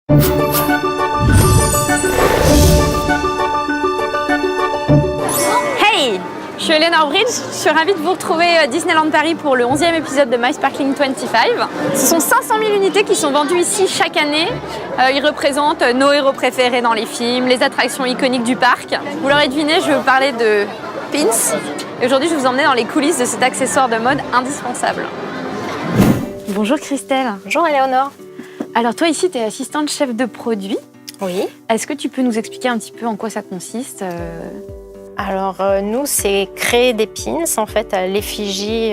Hey, je suis Eleanor Bridge, je suis ravie de vous retrouver à Disneyland Paris pour le 11e épisode de My Sparkling 25. Ce sont 500 000 unités qui sont vendues ici chaque année. Ils représentent nos héros préférés dans les films, les attractions iconiques du parc. Vous l'aurez deviné, je vais vous parler de pins. Et aujourd'hui, je vais vous emmener dans les coulisses de cet accessoire de mode indispensable. Bonjour Christelle. Bonjour Eleanor. Alors toi ici, tu es assistante chef de produit. Oui. Est-ce que tu peux nous expliquer un petit peu en quoi ça consiste Alors nous, c'est créer des pins en fait à l'effigie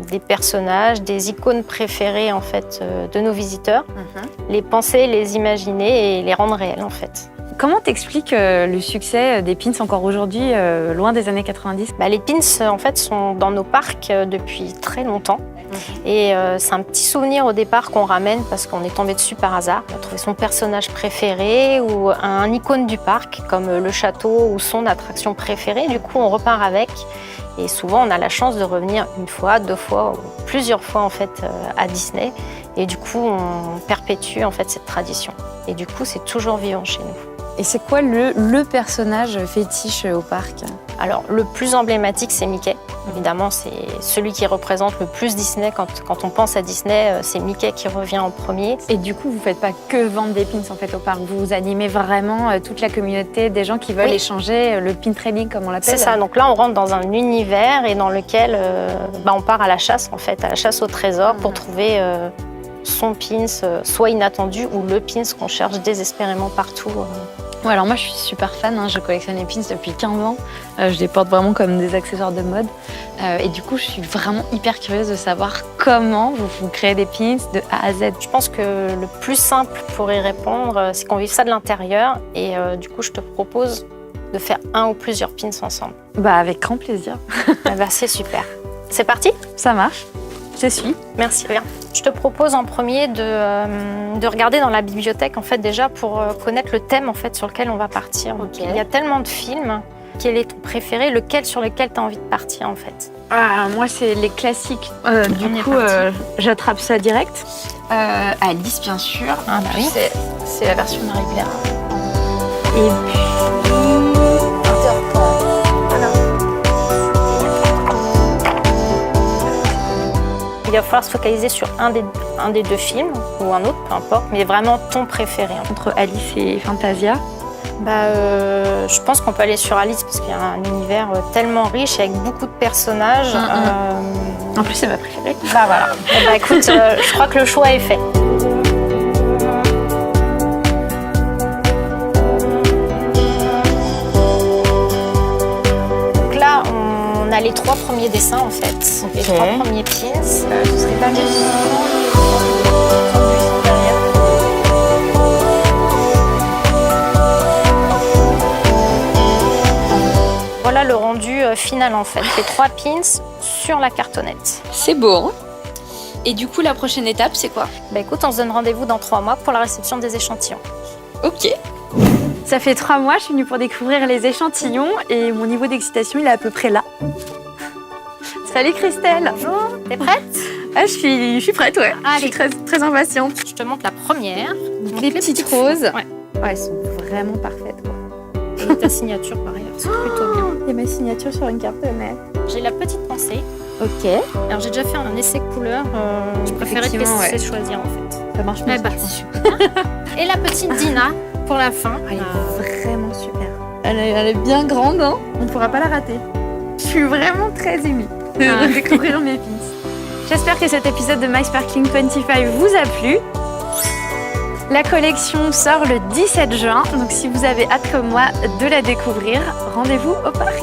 des personnages, des icônes préférées en fait de nos visiteurs, les penser, les imaginer et les rendre réels en fait. Comment t'expliques le succès des pins encore aujourd'hui, loin des années 90 ? Les pins en fait sont dans nos parcs depuis très longtemps. Et c'est un petit souvenir au départ qu'on ramène parce qu'on est tombé dessus par hasard. On a trouvé son personnage préféré ou un icône du parc comme le château ou son attraction préférée. Du coup, on repart avec et souvent on a la chance de revenir une fois, deux fois ou plusieurs fois en fait à Disney. Et du coup, on perpétue en fait cette tradition. Et du coup, c'est toujours vivant chez nous. Et c'est quoi le personnage fétiche au parc ? Alors, le plus emblématique, c'est Mickey. Évidemment, c'est celui qui représente le plus Disney. Quand on pense à Disney, c'est Mickey qui revient en premier. Et du coup, vous ne faites pas que vendre des pins en fait au parc. Vous animez vraiment toute la communauté des gens qui veulent échanger le pin trading, comme on l'appelle. C'est ça. Donc là, on rentre dans un univers et dans lequel on part à la chasse, en fait, à la chasse au trésor pour trouver son pins, soit inattendu ou le pins qu'on cherche désespérément partout. Ouais, alors moi je suis super fan, je collectionne les pins depuis 15 ans, je les porte vraiment comme des accessoires de mode et du coup je suis vraiment hyper curieuse de savoir comment vous créez des pins de A à Z. Je pense que le plus simple pour y répondre, c'est qu'on vive ça de l'intérieur et du coup je te propose de faire un ou plusieurs pins ensemble. Avec grand plaisir. C'est super. C'est parti ? Ça marche, je suis. Merci, bien. Je te propose en premier de regarder dans la bibliothèque en fait déjà pour connaître le thème en fait sur lequel on va partir. Okay. Il y a tellement de films. Quel est ton préféré? Sur lequel tu as envie de partir en fait? Moi c'est les classiques. Du coup j'attrape ça direct. Alice bien sûr. Oui. C'est la version Marie-Claire. Et puis il va falloir se focaliser sur un des deux films ou un autre, peu importe, mais vraiment ton préféré. Entre Alice et Fantasia. Je pense qu'on peut aller sur Alice parce qu'il y a un univers tellement riche et avec beaucoup de personnages. En plus, c'est ma préférée. Voilà. Écoute, je crois que le choix est fait. Donc là, on a les 3 premiers dessins en fait, les 3 premiers pins. Ce serait pas mieux Voilà le rendu final en fait, les 3 pins sur la cartonnette. C'est beau. Et du coup, la prochaine étape, c'est quoi ? Écoute, on se donne rendez-vous dans 3 mois pour la réception des échantillons. Ok. Ça fait 3 mois, je suis venue pour découvrir les échantillons et mon niveau d'excitation, il est à peu près là. Salut Christelle. Bonjour, t'es prête ? Je suis prête, ouais. Allez. Je suis très, très impatiente. Je te montre la première. Donc, les petites roses. Ouais. Elles sont vraiment parfaites, quoi. Et ta signature par ailleurs, c'est plutôt bien. Il y a ma signature sur une cartonnette. J'ai la petite pensée. Ok. Alors j'ai déjà fait un essai couleur. Je préférais te laisser choisir en fait. Ça marche bien. C'est super. Et la petite Dina pour la fin. Elle est vraiment super. Elle est bien grande, On ne pourra pas la rater. Je suis vraiment très émue de découvrir mes pins. J'espère que cet épisode de My Sparkling 25 vous a plu. La collection sort le 17 juin, donc si vous avez hâte comme moi de la découvrir, rendez-vous au parc.